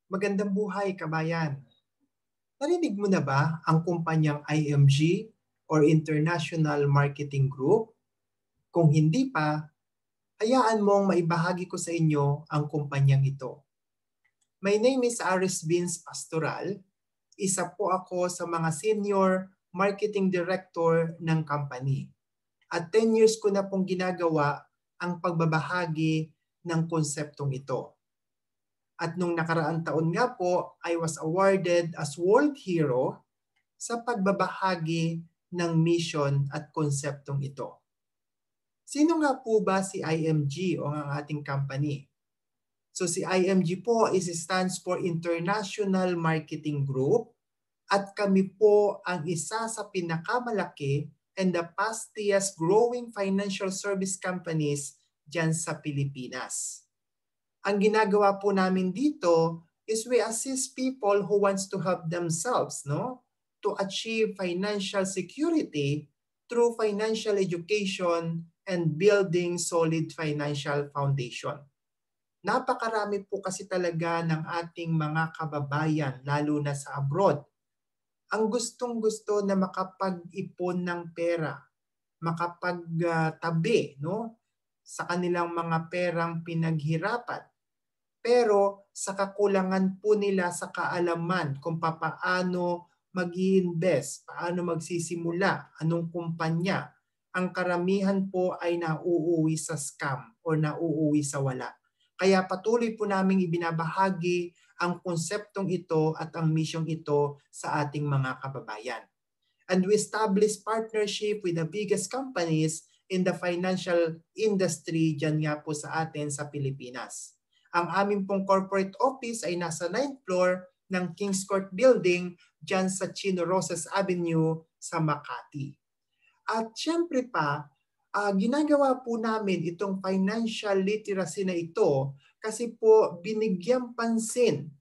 Magandang buhay, kabayan. Narinig mo na ba ang kumpanyang IMG or International Marketing Group? Kung hindi pa, hayaan mong maibahagi ko sa inyo ang kumpanyang ito. My name is Aris Vince Pastoral. Isa po ako sa mga senior marketing director ng company. At 10 years ko na pong ginagawa ang pagbabahagi ng konseptong ito. At nung nakaraang taon nga po, I was awarded as World Hero sa pagbabahagi ng mission at konseptong ito. Sino nga po ba si IMG o ang ating company? So si IMG po stands for International Marketing Group at kami po ang isa sa pinakamalaki and the fastest growing financial service companies dyan sa Pilipinas. Ang ginagawa po namin dito is we assist people who wants to help themselves, to achieve financial security through financial education and building solid financial foundation. Napakarami po kasi talaga ng ating mga kababayan, lalo na sa abroad, ang gustong-gusto na makapag-ipon ng pera, makapagtabi sa kanilang mga perang pinaghirapan. Pero sa kakulangan po nila sa kaalaman kung paano mag-i-invest, paano magsisimula, anong kumpanya, ang karamihan po ay nauuwi sa scam o nauuwi sa wala. Kaya patuloy po naming ibinabahagi ang konseptong ito at ang misyong ito sa ating mga kababayan. And we establish partnership with the biggest companies in the financial industry dyan nga po sa atin sa Pilipinas. Ang aming pong corporate office ay nasa 9th floor ng Kings Court Building dyan sa Chino Rosas Avenue sa Makati. At syempre pa, ginagawa po namin itong financial literacy na ito kasi po binigyang pansin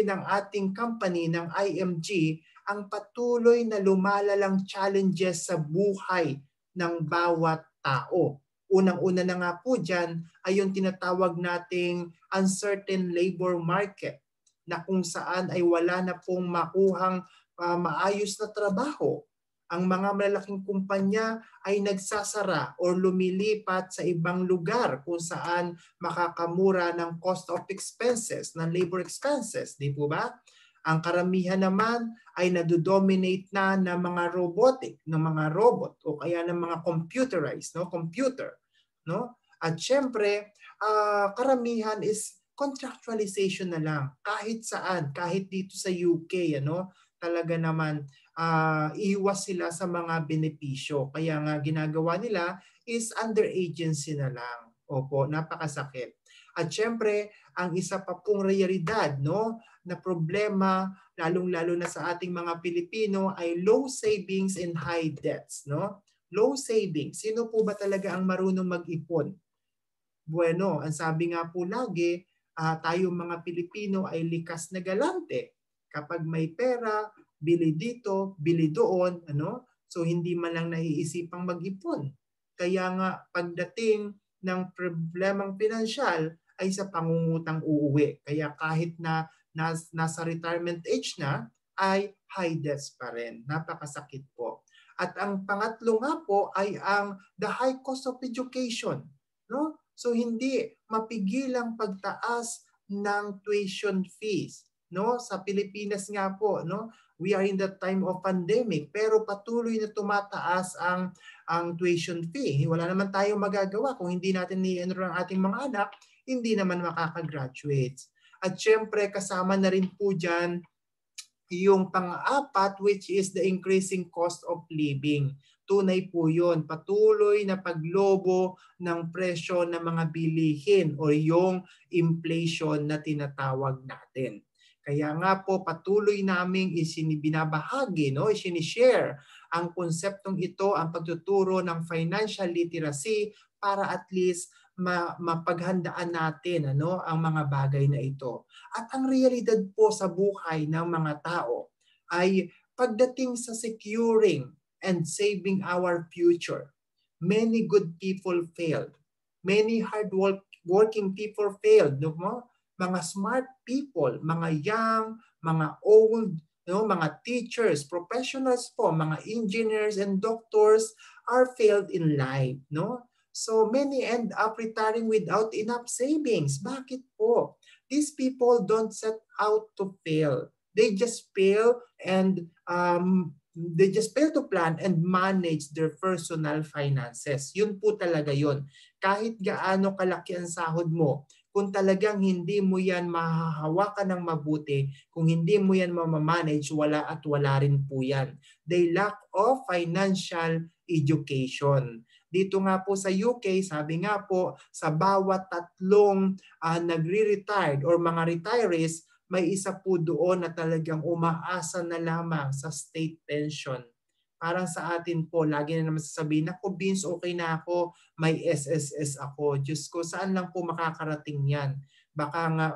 ng ating company ng IMG ang patuloy na lumalalang challenges sa buhay ng bawat tao. Unang-una na nga po dyan ay yung tinatawag nating uncertain labor market na kung saan ay wala na pong makuhang maayos na trabaho. Ang mga malalaking kumpanya ay nagsasara o lumilipat sa ibang lugar kung saan makakamura ng cost of expenses, ng labor expenses, di po ba? Ang karamihan naman ay nadodominate na ng mga robotic, ng mga robot o kaya ng mga computerized, computer. At syempre, karamihan is contractualization na lang. Kahit saan, kahit dito sa UK, talaga naman iwas sila sa mga benepisyo. Kaya nga ginagawa nila is under agency na lang. Opo, napakasakit. At syempre, ang isa pa pong realidad na problema, lalong-lalo na sa ating mga Pilipino, ay low savings and high debts. Low savings. Sino po ba talaga ang marunong mag-ipon? Bueno, ang sabi nga po lagi, tayong mga Pilipino ay likas na galante. Kapag may pera, bili dito, bili doon, So hindi man lang naiisipang mag-ipon. Kaya nga pagdating ng problemang pinansyal ay sa pangungutang uuwi. Kaya kahit na nasa retirement age na, ay high debts pa rin. Napakasakit po. At ang pangatlo nga po ay ang the high cost of education. So hindi mapigilang pagtaas ng tuition fees. Sa Pilipinas nga po, we are in the time of pandemic pero patuloy na tumataas ang tuition fee. Wala naman tayong magagawa kung hindi natin i-enroll ang ating mga anak, hindi naman makaka-graduate. At syempre kasama na rin po dyan yung pang-apat, which is the increasing cost of living. Tunay po yun. Patuloy na paglobo ng presyo ng mga bilihin o yung inflation na tinatawag natin. Kaya nga po patuloy naming binabahagi, isinishare ang konseptong ito, ang pagtuturo ng financial literacy para at least mapaghandaan natin ang mga bagay na ito. At ang realidad po sa buhay ng mga tao ay pagdating sa securing and saving our future, many good people failed. Many hard working people failed. mga smart people, mga young, mga old, mga teachers, professionals po, mga engineers and doctors are failed in life, no? So many end up retiring without enough savings. Bakit po? These people don't set out to fail. They just fail and they just fail to plan and manage their personal finances. Yun po talaga yun. Kahit gaano kalaki ang sahod mo, kung talagang hindi mo yan mahahawakan ng mabuti, kung hindi mo yan mamamanage, wala at wala rin po yan. They lack of financial education. Dito nga po sa UK, sabi nga po, sa bawat tatlong nagre-retired or mga retirees, may isa po doon na talagang umaasa na lamang sa state pension. Parang sa atin po, lagi na naman sasabihin, ako Vince, okay na ako, may SSS ako. Diyos ko, saan lang po makakarating yan? Baka nga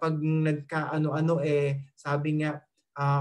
pag nagka-ano-ano sabi nga,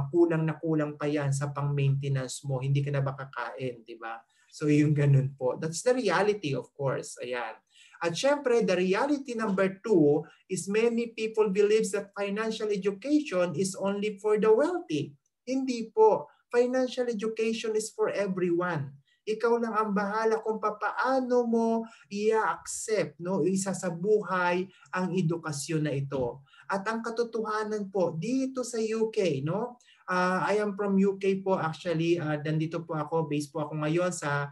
kulang na kulang pa yan sa pang-maintenance mo, hindi ka na ba kakain, di ba? So yung ganun po. That's the reality, of course. Ayan. At syempre, the reality number 2 is many people believes that financial education is only for the wealthy. Hindi po. Financial education is for everyone. Ikaw lang ang bahala kung paano mo i-accept, no, isa sa buhay ang edukasyon na ito. At ang katotohanan po dito sa UK, no, I am from UK po actually. Nandito po ako, based po ako ngayon sa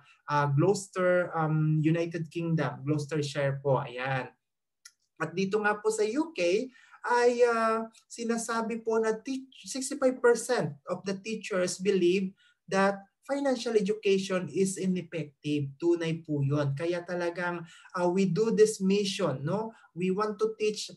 Gloucester, United Kingdom, Gloucestershire po. Ayan. At dito nga po sa UK ay sinasabi po na 65% of the teachers believe that financial education is ineffective. Tunay po yun. Kaya talagang we do this mission, no? We want to teach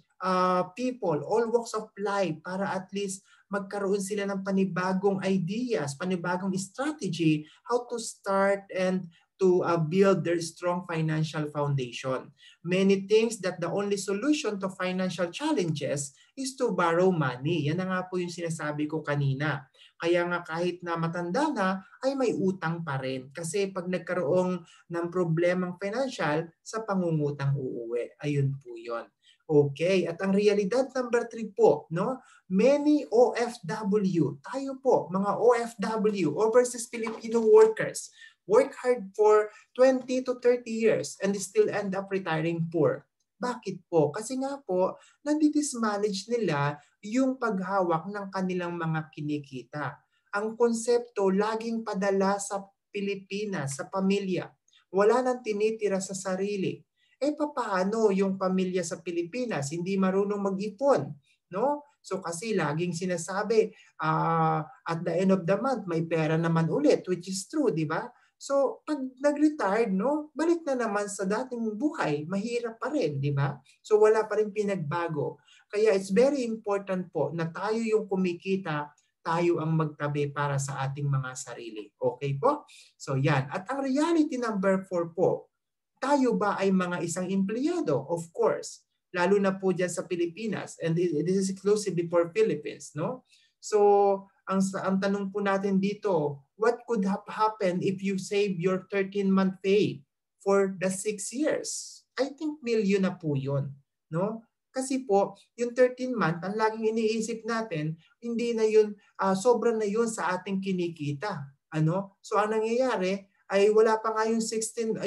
people, all walks of life, para at least magkaroon sila ng panibagong ideas, panibagong strategy, how to start and to build their strong financial foundation. Many things that the only solution to financial challenges is to borrow money. Yan na nga po yung sinasabi ko kanina. Kaya nga kahit na matanda na, ay may utang pa rin. Kasi pag nagkaroon ng problemang financial, sa pangungutang uuwi. Ayun po yun. Okay, at ang realidad number 3 po, no? Many OFW, tayo po, mga OFW, overseas Filipino workers, work hard for 20 to 30 years and still end up retiring poor. Bakit po? Kasi nga po, nandidismanage nila yung paghawak ng kanilang mga kinikita. Ang konsepto, laging padala sa Pilipinas, sa pamilya. Wala nang tinitira sa sarili. Papaano yung pamilya sa Pilipinas? Hindi marunong mag-ipon, no? So kasi laging sinasabi, at the end of the month, may pera naman ulit, which is true, di ba? So, pag nag-retired, no, balik na naman sa dating buhay. Mahirap pa rin, di ba? So, wala pa rin pinagbago. Kaya it's very important po na tayo yung kumikita, tayo ang magtabi para sa ating mga sarili. Okay po? So, yan. At ang reality number 4 po, tayo ba ay mga isang empleyado? Of course. Lalo na po dyan sa Pilipinas. And this is exclusively for Philippines, no? So, ang tanong po natin dito, what could have happened if you save your 13-month pay for the 6 years? I think million na po yun. No? Kasi po, yung 13-month, ang laging iniisip natin, hindi na yun, sobra na yun sa ating kinikita. Ano? So ang nangyayari, ay wala pa nga yung 13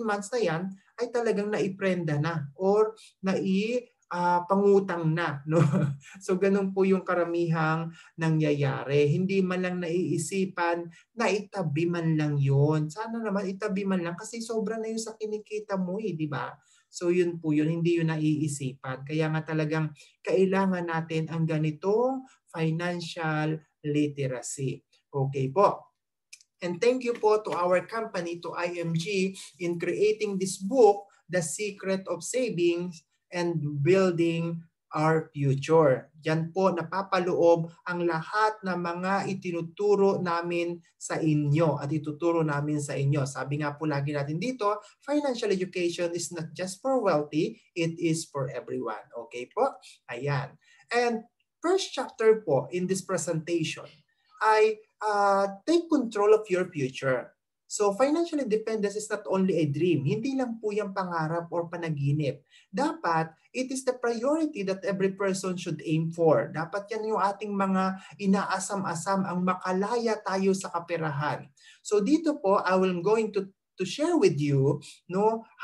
months na yan, ay talagang naiprenda na or pangutang na, no? So ganun po yung karamihang nangyayari. Hindi man lang naiisipan na itabi man lang yun. Sana naman itabi man lang kasi sobra na yun sa kinikita mo, di ba? So yun po yun, hindi yun naiisipan. Kaya nga talagang kailangan natin ang ganitong financial literacy. Okay po. And thank you po to our company, to IMG, in creating this book, The Secret of Savings and Building Our Future. Yan po, napapaloob ang lahat ng mga itinuturo namin sa inyo at ituturo namin sa inyo. Sabi nga po lagi natin dito, financial education is not just for wealthy, it is for everyone. Okay po? Ayan. And first chapter po in this presentation ay take control of your future. So financial independence is not only a dream. Hindi lang po yung pangarap or panaginip. Dapat, it is the priority that every person should aim for. Dapat yan yung ating mga inaasam-asam ang makalaya tayo sa kaperahan. So dito po, I will going to share with you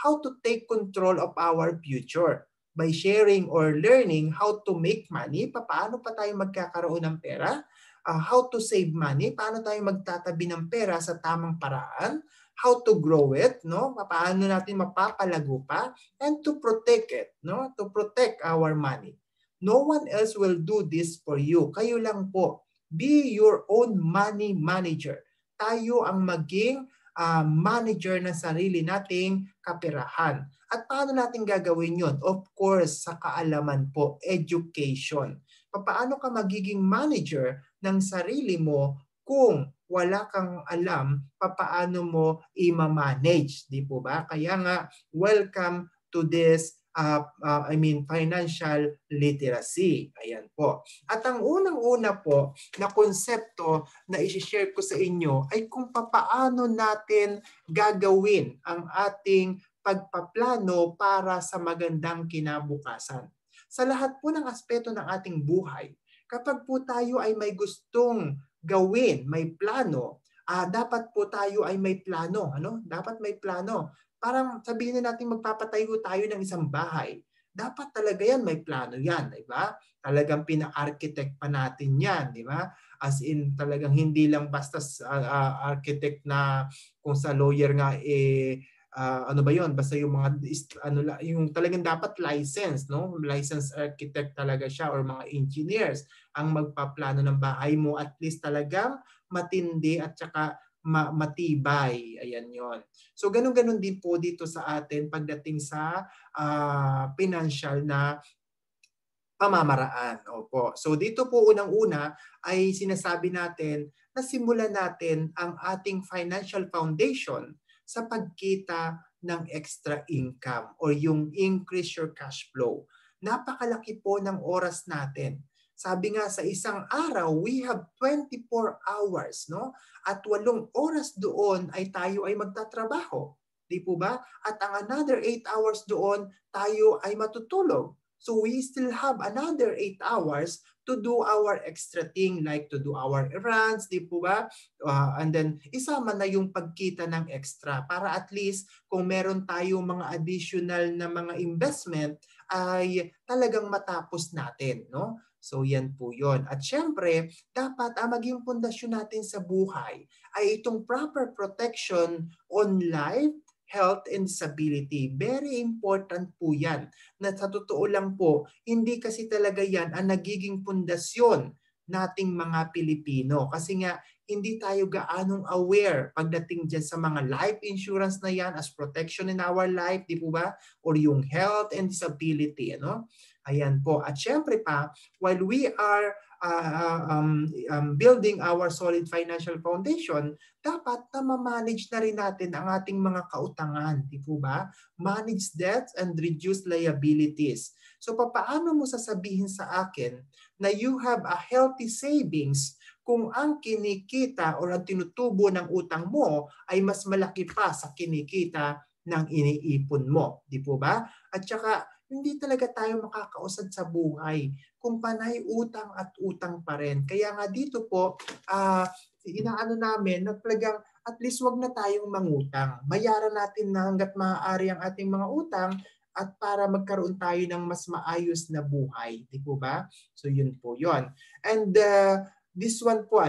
how to take control of our future by sharing or learning how to make money, paano pa tayo magkakaroon ng pera, how to save money, paano tayo magtatabi ng pera sa tamang paraan, how to grow it, paano natin mapapalago pa, and to protect it, to protect our money. No one else will do this for you. Kayo lang po. Be your own money manager. Tayo ang maging manager ng sarili nating kaperahan. At paano natin gagawin yon? Of course, sa kaalaman po, education. Paano ka magiging manager ng sarili mo kung wala kang alam paano mo i-manage, di po ba? Kaya nga, welcome to this financial literacy. Ayan po. At ang unang-una po na konsepto na i-share ko sa inyo ay kung paano natin gagawin ang ating pagpaplano para sa magandang kinabukasan. Sa lahat po ng aspeto ng ating buhay, kapag po tayo ay may gustong gawin, may plano, dapat po tayo ay may plano. Dapat may plano. Parang sabihin na natin magpapatayo tayo ng isang bahay. Dapat talaga yan, may plano yan. Diba? Talagang pina-architect pa natin yan. Diba? As in talagang hindi lang basta architect na kung sa lawyer nga basta yung mga yung talagang dapat license, licensed architect talaga siya or mga engineers ang magpaplano ng bahay mo, at least talagang matindi at saka matibay. Ayan yon. So ganun-ganun din po dito sa atin pagdating sa financial na pamamaraan. Opo. So dito po unang-una ay sinasabi natin na simulan natin ang ating financial foundation sa pagkita ng extra income or yung increase your cash flow. Napakalaki po ng oras natin. Sabi nga sa isang araw, we have 24 hours, At 8 oras doon ay tayo ay magtatrabaho. Di po ba? At ang another 8 hours doon, tayo ay matutulog. So we still have another 8 hours to do our extra thing like to do our errands, di po ba? And then isama na yung pagkita ng extra para at least kung meron tayong mga additional na mga investment ay talagang matapos natin, So yan po yon. At syempre, dapat ang maging pundasyon natin sa buhay ay itong proper protection on life, health, and disability. Very important po yan. Na sa totoo lang po, hindi kasi talaga yan ang nagiging pundasyon nating mga Pilipino. Kasi nga, hindi tayo gaanong aware pagdating dyan sa mga life insurance na yan as protection in our life, di po ba? Or yung health and disability, Ayan po. At syempre pa, while we are building our solid financial foundation, dapat na ma-manage na rin natin ang ating mga kautangan, di po ba? Manage debts and reduce liabilities. So paano mo sasabihin sa akin na you have a healthy savings kung ang kinikita o ang tinutubo ng utang mo ay mas malaki pa sa kinikita ng iniipon mo, di po ba? At saka hindi talaga tayo makakausad sa buhay kung panay utang at utang pa rin. Kaya nga dito po, inaano namin na talagang at least wag na tayong mangutang. Bayaran natin na hanggat maaari ang ating mga utang at para magkaroon tayo ng mas maayos na buhay. Di po ba? So yun po yun. And this one po,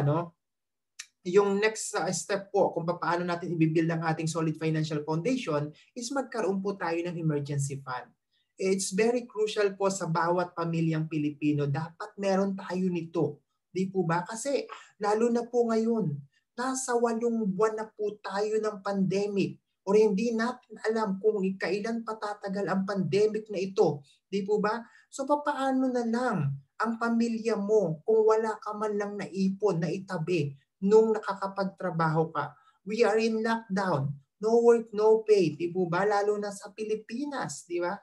yung next step po kung paano natin i-build ang ating solid financial foundation is magkaroon po tayo ng emergency fund. It's very crucial po sa bawat pamilyang Pilipino. Dapat meron tayo nito. Di po ba? Kasi lalo na po ngayon, nasa 8 buwan na po tayo ng pandemic or hindi natin alam kung kailan patatagal ang pandemic na ito. Di po ba? So paano na lang ang pamilya mo kung wala ka man lang naipon, na itabi nung nakakapagtrabaho ka? We are in lockdown. No work, no pay. Di po ba? Lalo na sa Pilipinas. Di ba?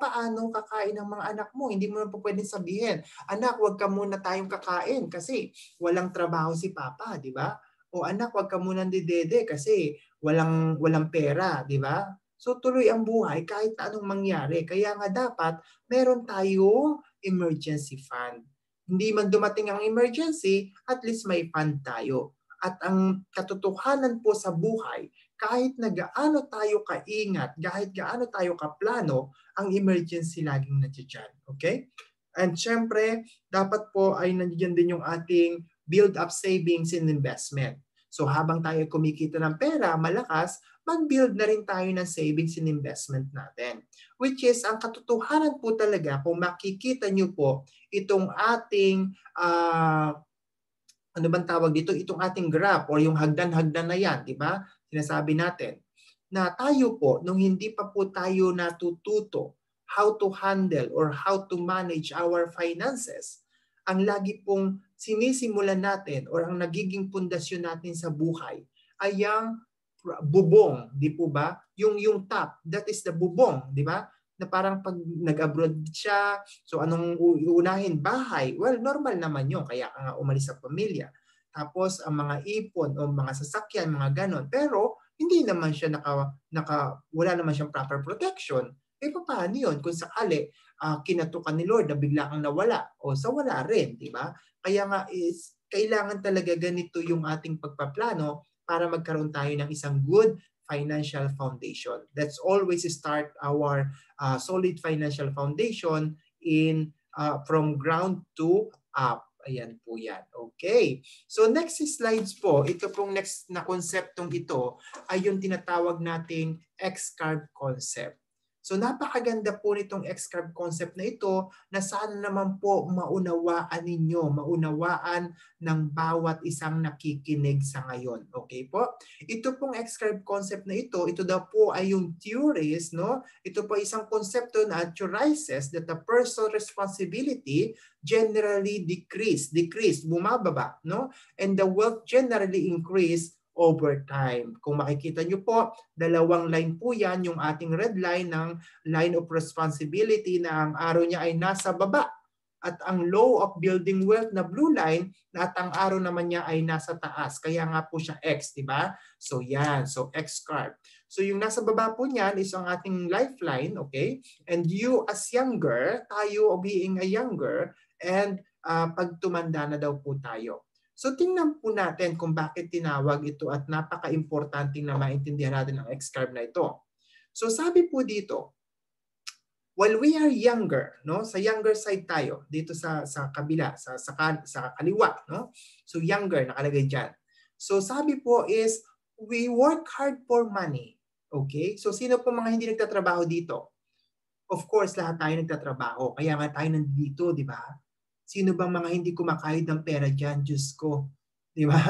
Paano kakain ng mga anak mo? Hindi mo na po pwedeng sabihin, anak, wag ka muna tayong kakain kasi walang trabaho si Papa, di ba? O anak, wag ka munang didede kasi walang pera, di ba? So tuloy ang buhay kahit na anong mangyari. Kaya nga dapat meron tayong emergency fund. Hindi man dumating ang emergency, at least may fund tayo. At ang katotohanan po sa buhay, kahit na gaano tayo kaingat, kahit gaano tayo kaplano, ang emergency laging nandiyan. Okay? And syempre, dapat po ay nandiyan din yung ating build-up savings and investment. So habang tayo kumikita ng pera, malakas, mag-build na rin tayo ng savings and investment natin. Which is, ang katotohanan po talaga, kung makikita nyo po, itong ating, ano bang tawag dito, itong ating graph or yung hagdan-hagdan na yan, di ba? Sinasabi natin na tayo po, nung hindi pa po tayo natututo how to handle or how to manage our finances, ang lagi pong sinisimulan natin or ang nagiging pundasyon natin sa buhay ay ang bubong, di po ba? Yung top, that is the bubong, di ba? Na parang pag nag-abroad siya, so anong uunahin? Bahay. Well, normal naman yun, kaya ka nga umalis sa pamilya. Tapos ang mga ipon o mga sasakyan, mga ganon. Pero hindi naman siya wala naman siyang proper protection. Eh paano yun? Kung sakali, kinatukan ni Lord na bigla kang nawala o sa wala rin, di ba? Kaya nga is kailangan talaga ganito yung ating pagpaplano para magkaroon tayo ng isang good financial foundation. Let's always start our solid financial foundation in from ground to up. Ayan po yan. Okay. So next slides po, ito pong next na konseptong ito ay yung tinatawag nating X-carb concept. So napakaganda po nitong X-carb concept na ito na sana naman po maunawaan ninyo, maunawaan ng bawat isang nakikinig sa ngayon. Okay po? Ito pong X-carb concept na ito daw po ay yung theories, no? Ito po isang konsepto na theorizes that the personal responsibility generally decrease, bumababa, no? And the wealth generally increase over time. Kung makikita nyo po, dalawang line po yan, yung ating red line ng line of responsibility na ang arrow niya ay nasa baba. At ang law of building wealth na blue line, at ang arrow naman niya ay nasa taas. Kaya nga po siya X, di ba? So yan, so X-carb. So yung nasa baba po niyan is ang ating lifeline, okay? And you as younger, tayo being a younger, and pag tumanda na daw po tayo. So tingnan po natin kung bakit tinawag ito at napaka-importante na maintindihan natin ang X-carb na ito. So sabi po dito, while we are younger, no? Sa younger side tayo, dito sa kabila, sa kaliwa, no? So younger nakalagay diyan. So sabi po is we work hard for money. Okay? So sino po mga hindi nagtatrabaho dito? Of course, lahat tayo nagtatrabaho. Kaya nga tayo nandito, di ba? Sino bang mga hindi kumakayod ng pera dyan? Diyos ko. Di ba?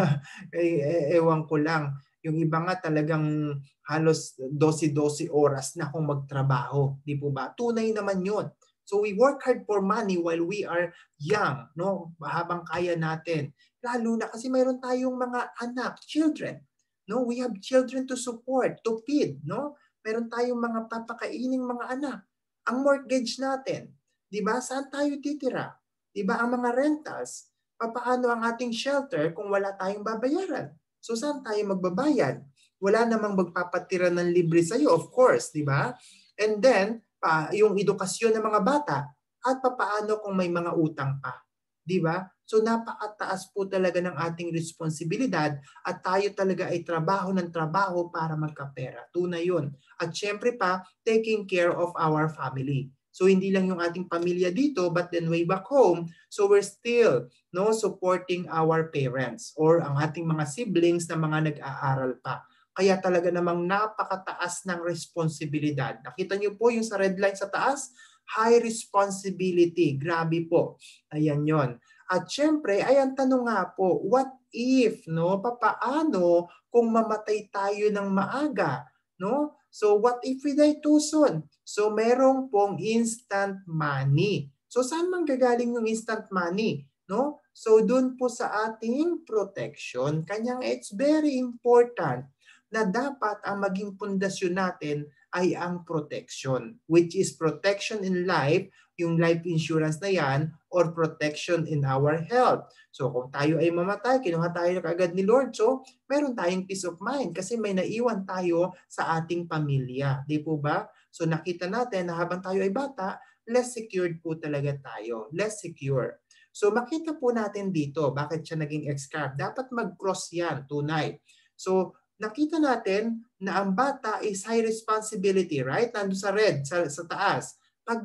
Ewan ko lang. Yung iba nga talagang halos 12-12 oras na kung magtrabaho. Di po ba? Tunay naman yun. So we work hard for money while we are young. No? Habang kaya natin. Lalo na kasi mayroon tayong mga anak, children. No? We have children to support, to feed. No? Meron tayong mga papakaining mga anak. Ang mortgage natin. Di ba? Saan tayo titira? Diba ang mga rentals, papaano ang ating shelter kung wala tayong babayaran? So saan tayo magbabayad? Wala namang magpapatira ng libre sa iyo, of course, di ba? And then, yung edukasyon ng mga bata at papaano kung may mga utang pa. Di ba? So napakataas po talaga ng ating responsibilidad at tayo talaga ay trabaho ng trabaho para magkapera. Tunay yun. At syempre pa, taking care of our family. So hindi lang yung ating pamilya dito but then way back home, so we're still supporting our parents or ang ating mga siblings na mga nag-aaral pa. Kaya talaga namang napakataas ng responsibilidad. Nakita niyo po yung sa red line sa taas, high responsibility. Grabe po. Ayan yon. At syempre, ay ang tanong nga po, what if, papaano kung mamatay tayo ng maaga? No? So what if we die too soon? So merong pong instant money. So saan manggagaling yung instant money? No? So doon po sa ating protection, kanyang it's very important na dapat ang maging pundasyon natin ay ang protection, which is protection in life, yung life insurance na yan, or protection in our health. So kung tayo ay mamatay, kinuha tayo kaagad ni Lord, so meron tayong peace of mind kasi may naiwan tayo sa ating pamilya. Di po ba? So nakita natin na habang tayo ay bata, less secured po talaga tayo. Less secure. So makita po natin dito, bakit siya naging ex-carb? Dapat mag-cross yan, tunay. So nakita natin na ang bata is high responsibility, right? Nandun sa red, sa taas. Pag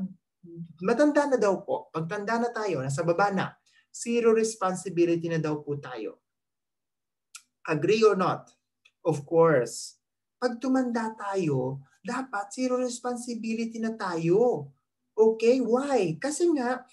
matanda na daw po, pagtanda na tayo, nasa baba na, zero responsibility na daw po tayo. Agree or not? Of course. Pag tumanda tayo, dapat zero responsibility na tayo. Okay? Why? Kasi nga,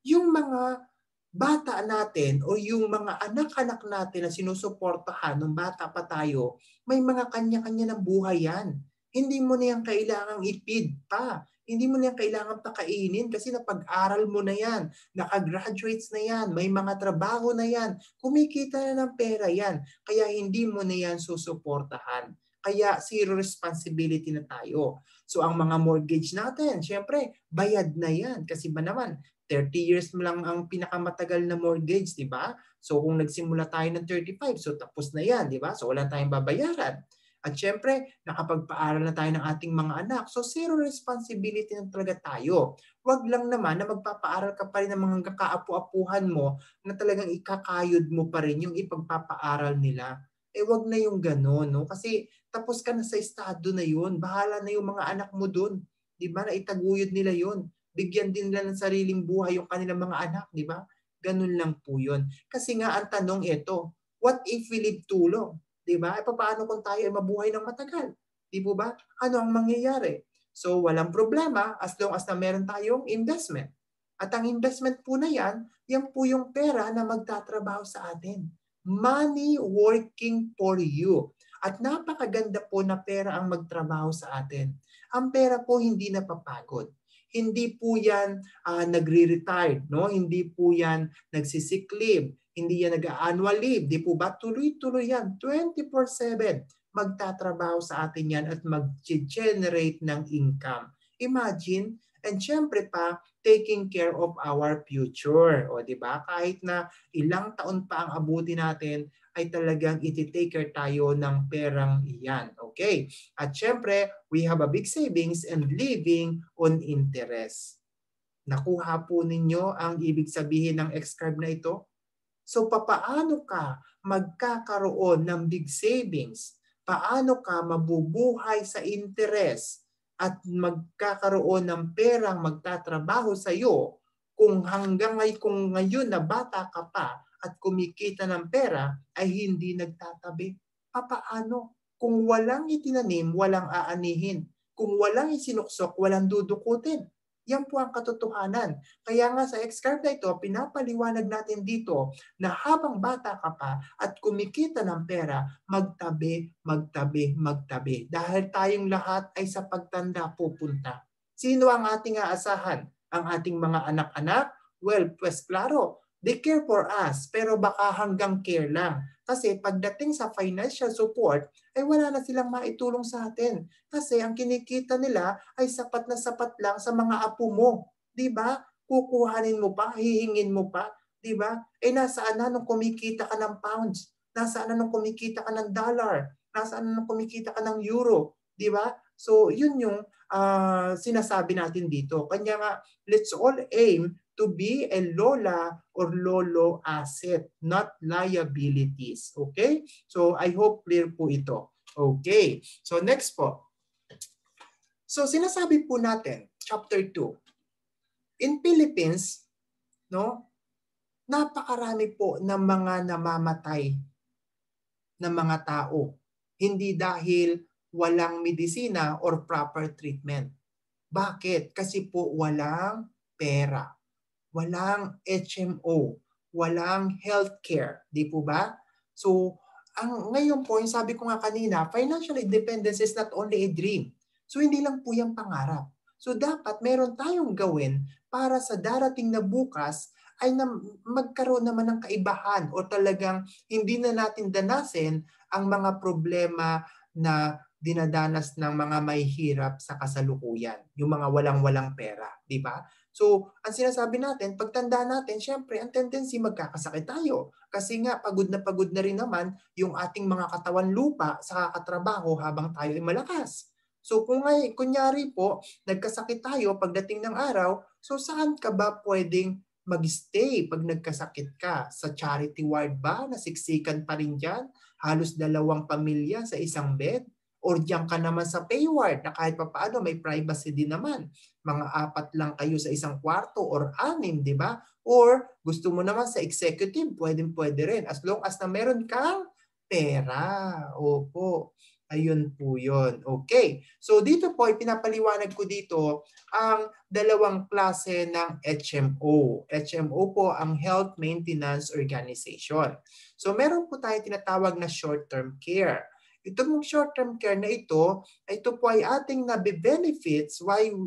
yung mga bata natin o yung mga anak-anak natin na sinusuportahan nung bata pa tayo, may mga kanya-kanya ng buhay yan. Hindi mo na yan kailangang ipid pa. Hindi mo na yan kailangan pakainin kasi napag-aral mo na yan. Nakagraduates na yan. May mga trabaho na yan. Kumikita na ng pera yan. Kaya hindi mo na yan susuportahan. Kaya zero responsibility na tayo. So ang mga mortgage natin, syempre, bayad na yan. Kasi ba naman, 30 years mo lang ang pinakamatagal na mortgage, di ba? So kung nagsimula tayo ng 35, so tapos na yan, di ba? So wala tayong babayaran. At syempre, nakapagpaaral na tayo ng ating mga anak. So zero responsibility na talaga tayo. Huwag lang naman na magpapaaral ka pa rin ng mga kaapu-apuhan mo na talagang ikakayod mo pa rin yung ipagpapaaral nila. Eh wag na yung gano'n, no? Kasi tapos ka na sa estado na yun. Bahala na yung mga anak mo dun. Di ba? Na itaguyod nila yun. Bigyan din nila ng sariling buhay yung kanilang mga anak, di ba? Ganun lang po yun. Kasi nga ang tanong ito, what if we live too long? Di ba? E paano kung tayo ay mabuhay ng matagal? Di po ba? Ano ang mangyayari? So walang problema as long as na meron tayong investment. At ang investment po na yan po yung pera na magtatrabaho sa atin. Money working for you. At napakaganda po na pera ang magtrabaho sa atin. Ang pera po hindi napapagod. Hindi po yan nagre-retire, no? Hindi po yan nagsisick leave, hindi yan nag-annual leave, di po ba? Tuloy-tuloy yan, 24/7 magtatrabaho sa atin yan at mag-generate ng income. Imagine, and syempre pa, taking care of our future. O di ba? Kahit na ilang taon pa ang abuti natin, ay talagang iti-take care tayo ng perang iyan. Okay? At syempre, we have a big savings and living on interest. Nakuha po ninyo ang ibig sabihin ng X-Carb na ito? So papaano ka magkakaroon ng big savings? Paano ka mabubuhay sa interest at magkakaroon ng perang magtatrabaho sa iyo kung kung ngayon na bata ka pa at kumikita ng pera ay hindi nagtatabi? Papaano? Kung walang itinanim, walang aanihin. Kung walang isinuksok, walang dudukutin. Yan po ang katotohanan. Kaya nga sa X-Carb na ito, pinapaliwanag natin dito na habang bata ka pa at kumikita ng pera, magtabi, magtabi, magtabi. Dahil tayong lahat ay sa pagtanda pupunta. Sino ang ating aasahan? Ang ating mga anak-anak? Well, pues klaro, they care for us, pero baka hanggang care lang. Kasi pagdating sa financial support, ay wala na silang maitulong sa atin. Kasi ang kinikita nila ay sapat na sapat lang sa mga apo mo. 'Di ba? Kukuhanin mo pa, hihingin mo pa, 'di ba? Eh nasaan na nung kumikita ka ng pounds? Nasaan na nung kumikita ka ng dollar? Nasaan na nung kumikita ka ng euro? 'Di ba? So, yun yung sinasabi natin dito. Kanya nga, let's all aim to be a lola or lolo asset, not liabilities. Okay? So, I hope clear po ito. Okay. So, next po. So, sinasabi po natin, chapter 2. In Philippines, no, napakarami po ng mga namamatay ng mga tao. Hindi dahil walang medisina or proper treatment. Bakit? Kasi po walang pera. Walang HMO, walang healthcare, di po ba? So, ngayon po, yung sabi ko nga kanina, financial independence is not only a dream. So, hindi lang po yung pangarap. So, dapat meron tayong gawin para sa darating na bukas ay magkaroon naman ng kaibahan o talagang hindi na natin danasin ang mga problema na dinadanas ng mga mahihirap sa kasalukuyan, yung mga walang-walang pera, di ba? So, ang sinasabi natin, pagtanda natin, syempre, ang tendency magkakasakit tayo. Kasi nga, pagod na rin naman yung ating mga katawan lupa sa kakatrabaho habang tayo ay malakas. So, kunyari po, nagkasakit tayo pagdating ng araw, so saan ka ba pwedeng mag-stay pag nagkasakit ka? Sa charity ward ba? Nasiksikan pa rin dyan? Halos 2 pamilya sa isang bed? Or diyan ka naman sa pay ward na kahit papaano may privacy din naman. Mga 4 lang kayo sa isang kwarto or 6, di ba? Or gusto mo naman sa executive, pwede rin. As long as na meron kang pera. Opo. Ayun po yun. Okay. So dito po, ipinapaliwanag ko dito ang 2 klase ng HMO. HMO po ang Health Maintenance Organization. So meron po tayo tinatawag na short-term care. Itong short-term care na ito po ay ating nabe-benefits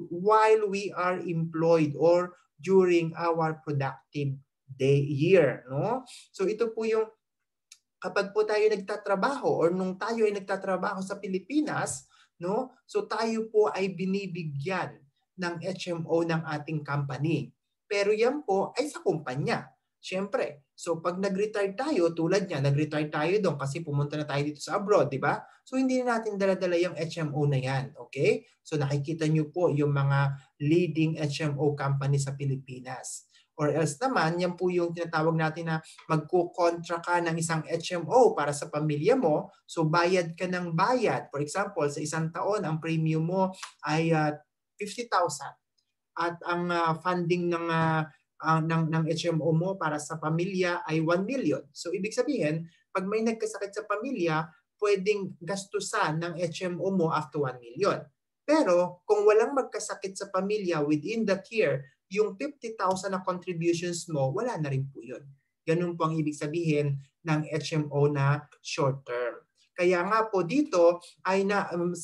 while we are employed or during our productive year. No? So ito po yung kapag po tayo nagtatrabaho or nung tayo ay nagtatrabaho sa Pilipinas, no? So tayo po ay binibigyan ng HMO ng ating company. Pero yan po ay sa kumpanya. Siyempre, so pag nag-retire tayo, tulad niya, nag-retire tayo doon kasi pumunta na tayo dito sa abroad, di ba? So hindi na natin dala-dala yung HMO na yan, okay? So nakikita niyo po yung mga leading HMO company sa Pilipinas. Or else naman, yan po yung tinatawag natin na magkukontra ka ng isang HMO para sa pamilya mo. So bayad ka ng bayad. For example, sa isang taon, ang premium mo ay 50,000. At ang funding ng HMO mo para sa pamilya ay 1 million. So ibig sabihin, pag may nagkasakit sa pamilya, pwedeng gastusan ng HMO mo up to 1 million. Pero kung walang magkasakit sa pamilya within that year, yung 50,000 na contributions mo, wala na rin po yun. Ganun po ang ibig sabihin ng HMO na short term. Kaya nga po dito ay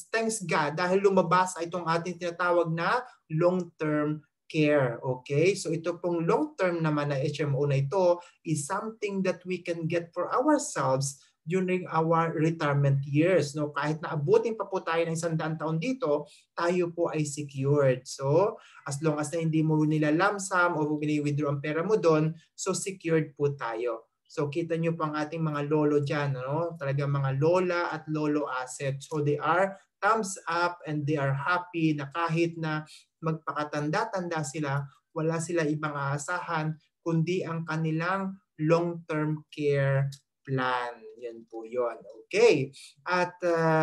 thanks God dahil lumabas itong ating tinatawag na long-term care. Okay? So ito pong long-term naman na HMO na ito is something that we can get for ourselves during our retirement years. No, kahit na abutin pa po tayo ng 100 taon dito, tayo po ay secured. So, as long as na hindi mo nila lump sum o bini-withdraw ang pera mo doon, so secured po tayo. So, kita nyo po ang ating mga lolo dyan, no? Talagang mga lola at lolo asset. So, they are thumbs up and they are happy na kahit na magpakatanda-tanda sila, wala sila ibang aasahan kundi ang kanilang long-term care plan. Yan po yun. Okay. At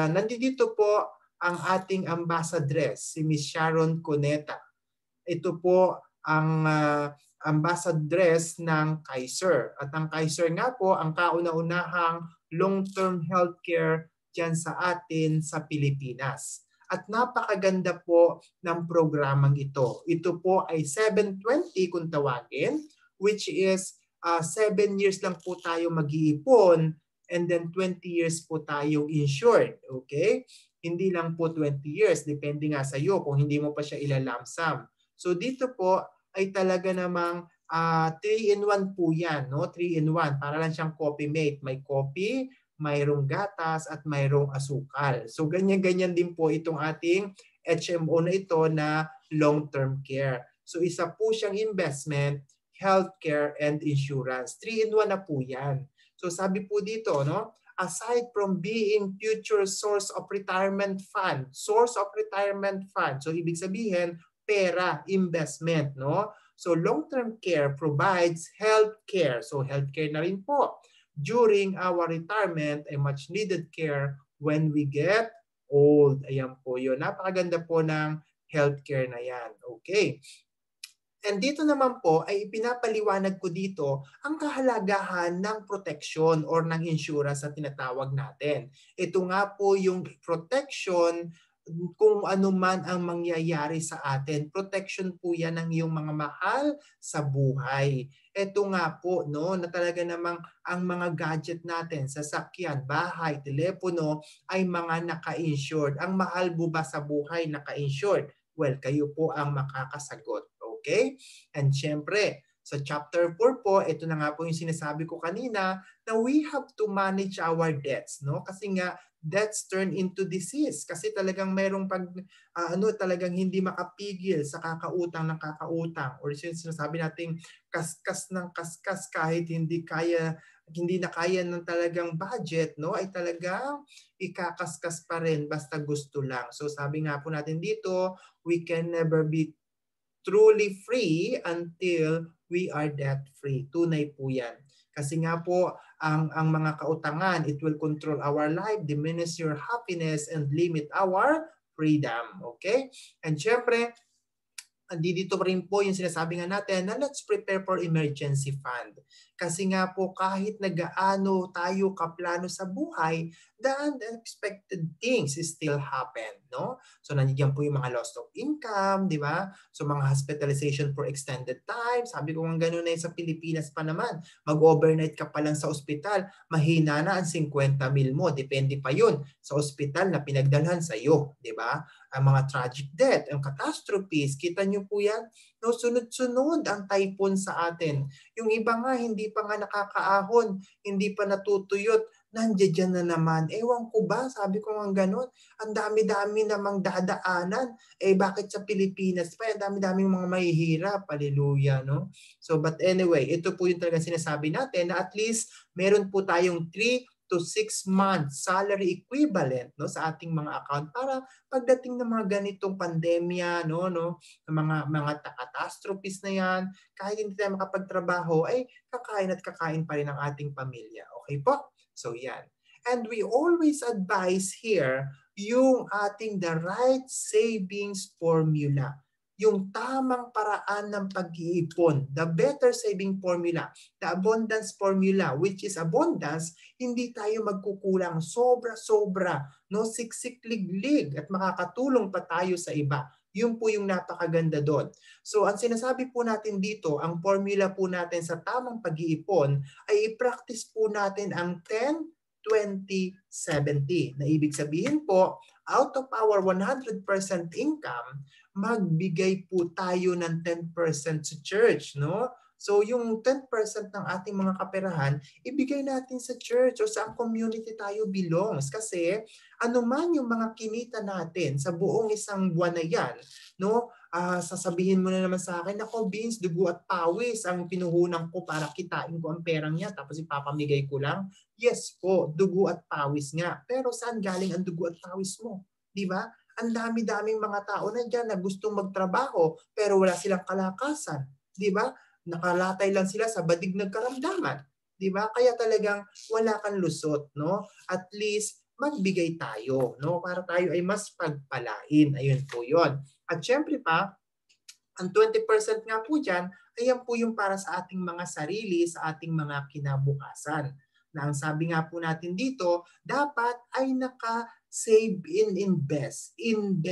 nandito po ang ating ambassadress, si Ms. Sharon Cuneta. Ito po ang ambassadress ng Kaiser. At ang Kaiser nga po ang kauna-unahang long-term healthcare dyan sa atin sa Pilipinas. At napakaganda po ng programang ito. Ito po ay 720 kung tawagin, which is 7 years lang po tayo mag-iipon and then 20 years po tayong insured. Okay? Hindi lang po 20 years. Depende nga sa iyo kung hindi mo pa siya ilalamsam. So dito po ay talaga namang 3-in-1 po yan. No? 3-in-1. Para lang siyang coffee mate. May coffee, mayroong gatas, at mayroong asukal. So ganyan-ganyan din po itong ating HMO na ito na long-term care. So isa po siyang investment, healthcare, and insurance. 3-in-1 na po yan. So sabi po dito, no, aside from being future source of retirement fund, so ibig sabihin, pera, investment, no? So long-term care provides healthcare. So healthcare na rin po during our retirement and much needed care when we get old. Ayan po yun. Napakaganda po ng healthcare na yan. Okay. And dito naman po ay pinapaliwanag ko dito ang kahalagahan ng protection or ng insurance na tinatawag natin. Ito nga po yung protection kung ano man ang mangyayari sa atin. Protection po yan ng iyong mga mahal sa buhay. Ito nga po, no, na talaga namang ang mga gadget natin, sasakyan, bahay, telepono ay mga naka-insured. Ang mahal po ba sa buhay naka-insured? Well, kayo po ang makakasagot. Okay? And syempre, Sa chapter 4 po, ito na nga po yung sinasabi ko kanina na we have to manage our debts, no? Kasi nga debts turn into disease kasi talagang merong talagang hindi makapigil sa kakautang ng kakautang, or sinasabi nating kaskas ng kaskas kahit hindi na kaya ng talagang budget, no? Ay talagang ikakaskas pa rin basta gusto lang. So sabi nga po natin dito, we can never be truly free until we are debt free. Tunay po yan. Kasi nga po, ang mga kautangan, it will control our life, diminish your happiness, and limit our freedom. Okay? And syempre, dito rin po yung sinasabi nga natin na let's prepare for emergency fund. Kasi nga po kahit nagaano tayo kaplano sa buhay, the unexpected things still happen, no? So nandiyan po yung mga loss of income, di ba? So mga hospitalization for extended time, sabi ko nga gano'n na sa Pilipinas pa naman, mag-overnight ka pa lang sa ospital, mahina na ang 50,000 mo, depende pa yun sa ospital na pinagdalhan sa iyo, di ba? Ang mga tragic death, ang catastrophes, kita nyo po yan, no, sunod-sunod ang typhoon sa atin. Yung iba nga, hindi pa nga nakakaahon, hindi pa natutuyot, nandiyan na naman. Ewan ko ba, sabi ko nga ganun, ang dami-dami namang dadaanan. Bakit sa Pilipinas pa, ang dami-daming mga mahihirap, hallelujah, no? So, but anyway, ito po yung talaga sinasabi natin na at least meron po tayong 3 to 6 months salary equivalent, no, sa ating mga account para pagdating ng mga ganitong pandemya, ng mga catastrophes na yan, kahit hindi tayo makapagtrabaho, ay kakain pa rin ang ating pamilya. Okay po? So yan. And we always advise here yung ating the right savings formula. Yung tamang paraan ng pag-iipon, the better saving formula, the abundance formula, which is abundance, hindi tayo magkukulang sobra-sobra, no, siksik-liglig at makakatulong pa tayo sa iba. Yun po yung napakaganda doon. So ang sinasabi po natin dito, ang formula po natin sa tamang pag-iipon ay i-practice po natin ang 10-20-70. Na ibig sabihin po, out of our 100% income, magbigay po tayo ng 10% sa church, no? So yung 10% ng ating mga kaperahan, ibigay natin sa church o sa community tayo belongs. Kasi anuman yung mga kinita natin sa buong isang buwan na yan, no? Sasabihin mo na naman sa akin, ako Vince, dugo at pawis ang pinuhunan ko para kitain ko ang perang niya tapos ipapamigay ko lang. Yes po, dugo at pawis nga. Pero saan galing ang dugo at pawis mo? Di ba? Ang dami-daming mga tao na dyan na gustong magtrabaho pero wala silang kalakasan. Di ba? Nakalatay lang sila sa badig ng karamdaman. Di ba? Kaya talagang wala kang lusot, no? At least magbigay tayo, no? Para tayo ay mas pagpalain. Ayun po 'yon. At syempre pa, ang 20% nga po dyan, ayan po yung para sa ating mga sarili, sa ating mga kinabukasan. Na ang sabi nga po natin dito, dapat ay naka-save invest in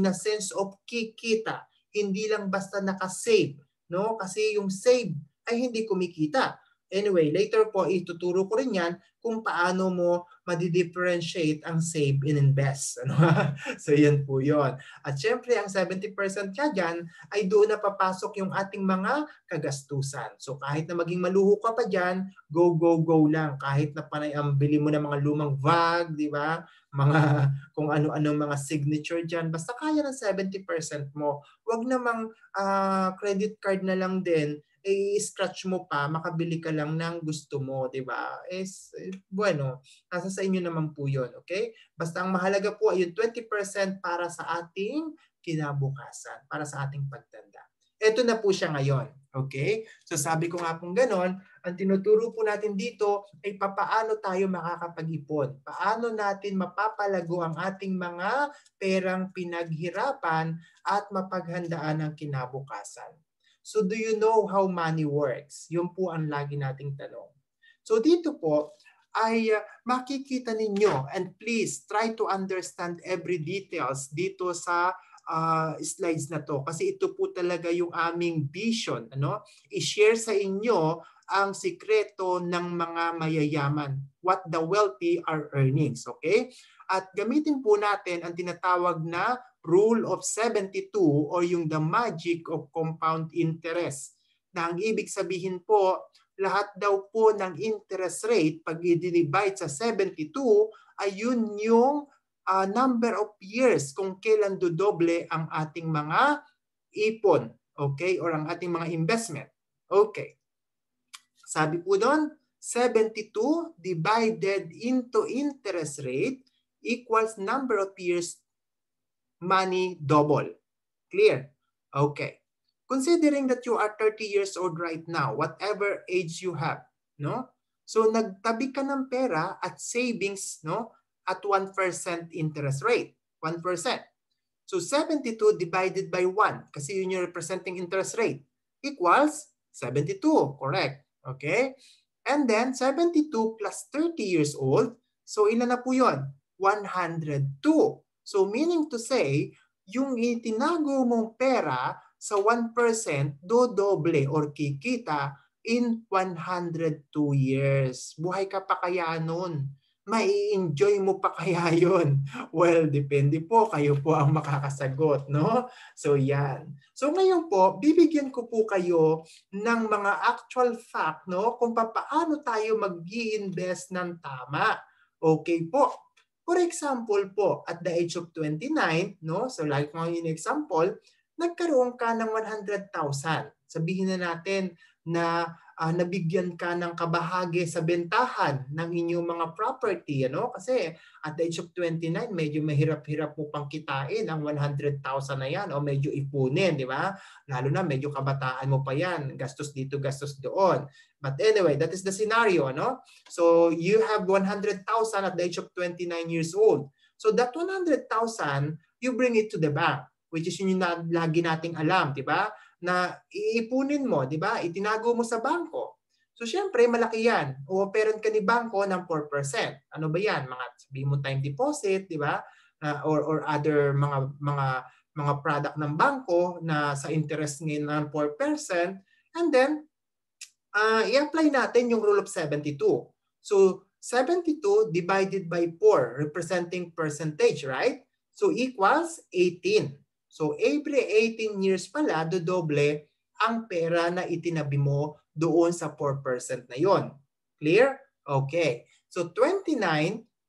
a sense of kikita. Hindi lang basta naka-save, no? Kasi yung save ay hindi kumikita. Anyway, later po ituturo ko rin yan kung paano mo ma-differentiate ang save and invest. Ano? So yan po yun. At syempre ang 70% ka dyan ay doon na papasok yung ating mga kagastusan. So kahit na maging maluho ka pa dyan, go, go, go lang. Kahit na panay ang bili mo ng mga lumang VAG, di ba? Mga kung ano-ano mga signature dyan. Basta kaya ng 70% mo. Huwag namang credit card na lang din i-scratch mo pa, makabili ka lang ng gusto mo, di ba? Bueno, nasa sa inyo naman po yun, okay? Basta ang mahalaga po ay yung 20% para sa ating kinabukasan, para sa ating pagtanda. Ito na po siya ngayon, okay? So sabi ko nga pong ganon, ang tinuturo po natin dito ay paano tayo makakapag-ipon. Paano natin mapapalago ang ating mga perang pinaghirapan at mapaghandaan ang kinabukasan. So do you know how money works? Yun po ang lagi nating tanong. So dito po ay makikita ninyo, and please try to understand every details dito sa slides na to kasi ito po talaga yung aming vision, ano? I-share sa inyo ang sikreto ng mga mayayaman, what the wealthy are earning, okay? At gamitin po natin ang tinatawag na Rule of 72 or yung the magic of compound interest. na ang ibig sabihin po, lahat daw po ng interest rate pag i-divide sa 72 ay yun yung number of years kung kailan dodoble ang ating mga ipon, okay? Or ang ating mga investment. Okay. Sabi po doon, 72 divided into interest rate equals number of years money double. Clear? Okay. Considering that you are 30 years old right now, whatever age you have, no? So nagtabi ka ng pera at savings, no? At 1% interest rate. 1%. So 72 divided by 1, kasi yun yung representing interest rate, equals 72, correct? Okay? And then 72 plus 30 years old, so ilan na po yun? 102. So meaning to say, yung itinago mong pera sa 1% dodoble or kikita in 102 years. Buhay ka pa kaya nun? Mai-enjoy mo pa kaya yun? Well, depende po. Kayo po ang makakasagot, no? So, yan. So, ngayon po, bibigyan ko po kayo ng mga actual fact, no? Kung paano tayo mag-i-invest ng tama. Okay po. For example po, at the age of 29, no? So, like mga yung example, nagkaroon ka ng 100,000. Sabihin na natin na nabigyan ka ng kabahagi sa bentahan ng inyong mga property, ano? Kasi at the age of 29, medyo mahirap-hirap mo pang kitain ang 100,000 na yan o medyo ipunin, di ba? Lalo na medyo kabataan mo pa yan, gastos dito, gastos doon. But anyway, that is the scenario, no? So you have 100,000 at the age of 29 years old. So that 100,000, you bring it to the bank, which is yun yung lagi nating alam, di ba? Na iipunin mo, di ba? Itinago mo sa bangko. So, syempre, malaki yan. O-operate ka ni bangko ng 4%. Ano ba yan? Mga sabihin mo time deposit, di ba? Or other mga product ng bangko na sa interest ngayon ng 4%. And then, i-apply natin yung rule of 72. So, 72 divided by 4, representing percentage, right? So, equals 18. So, every 18 years pala, dodoble ang pera na itinabi mo doon sa 4% na yon. Clear? Okay. So, 29,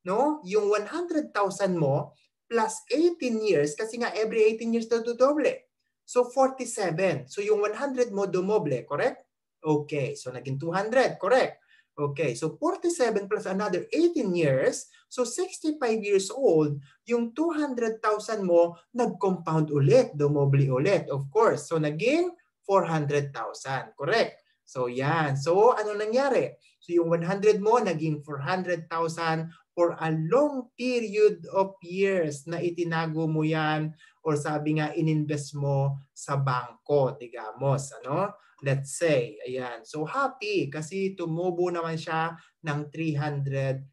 no? Yung 100,000 mo plus 18 years, kasi nga every 18 years dodoble. So, 47. So, yung 100 mo dumoble, correct? Okay. So, naging 200, correct? Okay, so 47 plus another 18 years, so 65 years old, yung 200,000 mo nag-compound ulit, dumoble ulit, of course. So naging 400,000, correct? So yan. So ano nangyari? So yung 100 mo naging 400,000 for a long period of years na itinago mo yan or sabi nga ininvest mo sa bangko, digamos, ano? Let's say, ayan. So happy kasi tumubo naman siya ng 300,000.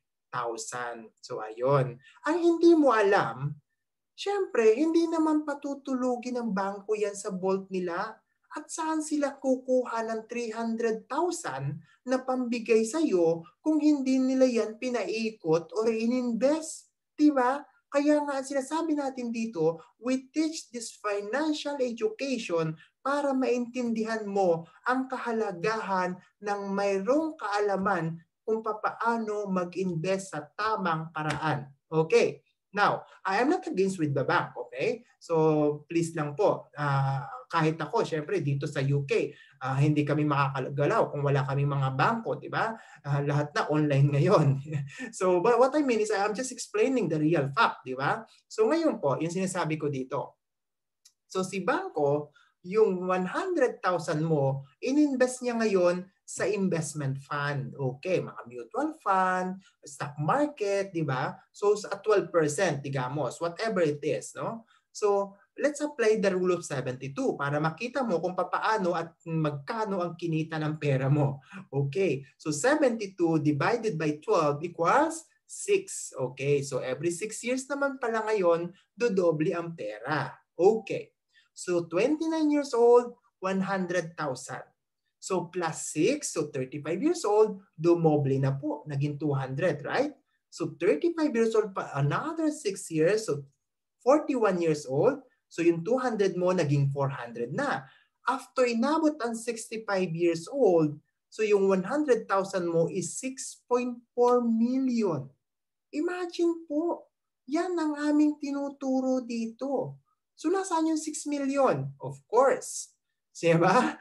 So ayun. Ang hindi mo alam, syempre, hindi naman patutulugin ng bangko yan sa vault nila. At saan sila kukuha ng 300,000 na pambigay sa'yo kung hindi nila yan pinaikot or ininvest? Diba? Kaya nga sinasabi natin dito, we teach this financial education para maintindihan mo ang kahalagahan ng mayroong kaalaman kung paano mag-invest sa tamang paraan. Okay. Now, I am not against with the bank, okay? So, please lang po, kahit ako, syempre, dito sa UK, hindi kami makakagalaw kung wala kaming mga bangko, di ba? Lahat na online ngayon. So, but what I mean is, I'm just explaining the real fact, di ba? So, ngayon po, yung sinasabi ko dito. So, si bangko, yung 100,000 mo, ininvest niya ngayon sa investment fund. Okay, mga mutual fund, stock market, di ba? So, at 12%, digamos, whatever it is, no? So, let's apply the rule of 72 para makita mo kung paano at magkano ang kinita ng pera mo. Okay, so 72 divided by 12 equals 6. Okay, so every 6 years naman pala ngayon, dodoble ang pera. Okay. So 29 years old, 100,000. So plus 6, so 35 years old, dumoble na po, naging 200, right? So 35 years old pa, another 6 years, so 41 years old, so yung 200 mo naging 400 na. After inabot ang 65 years old, so yung 100,000 mo is 6.4 million. Imagine po, yan ang aming tinuturo dito. So nasaan yung 6 million? Of course. Diba?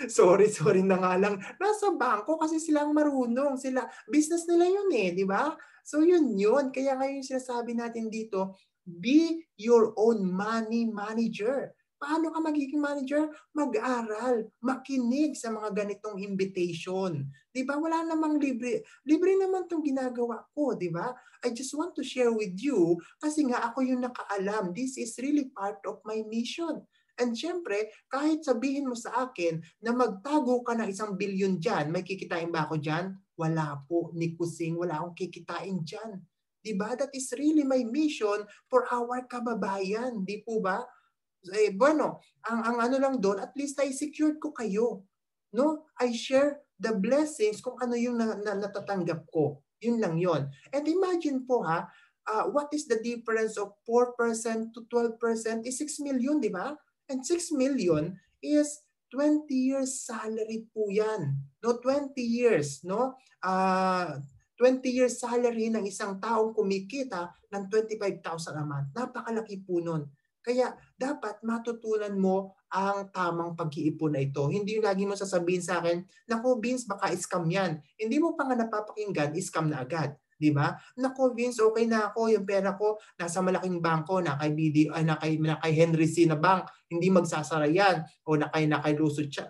sorry na nga lang. Nasa bangko kasi silang marunong. Business nila yun di ba? So yun. Kaya ngayon sinasabi natin dito, be your own money manager. Paano ka magiging manager? Mag-aral, makinig sa mga ganitong invitation. Di ba? Wala namang libre. Libre naman itong ginagawa ko, di ba? I just want to share with you kasi nga ako yung nakaalam. This is really part of my mission. And syempre, kahit sabihin mo sa akin na magtago ka ng 1 billion dyan, may kikitain ba ako dyan? Wala po, ni Kusing, wala akong kikitain dyan. Diba? That is really my mission for our kababayan. Di po ba? Bueno, ang ano lang doon, at least I secured ko kayo. No? I share the blessings kung ano yung natatanggap ko. Yun lang yon. And imagine po what is the difference of 4% to 12% is 6 million, di ba? And 6 million is 20 years salary po yan. No, 20 years, no? 20 years salary ng isang taong kumikita ng 25,000 a month. Napakalaki po nun. Kaya dapat matutunan mo ang tamang pag-iipon na ito. Hindi yung lagi mo sasabihin sa akin, naku Vince, baka scam yan. Hindi mo pa nga napapakinggan, scam na agad. Di ba? Naku Vince, okay na ako, yung pera ko nasa malaking bangko, na kay Henry C na bank, hindi magsasara yan. O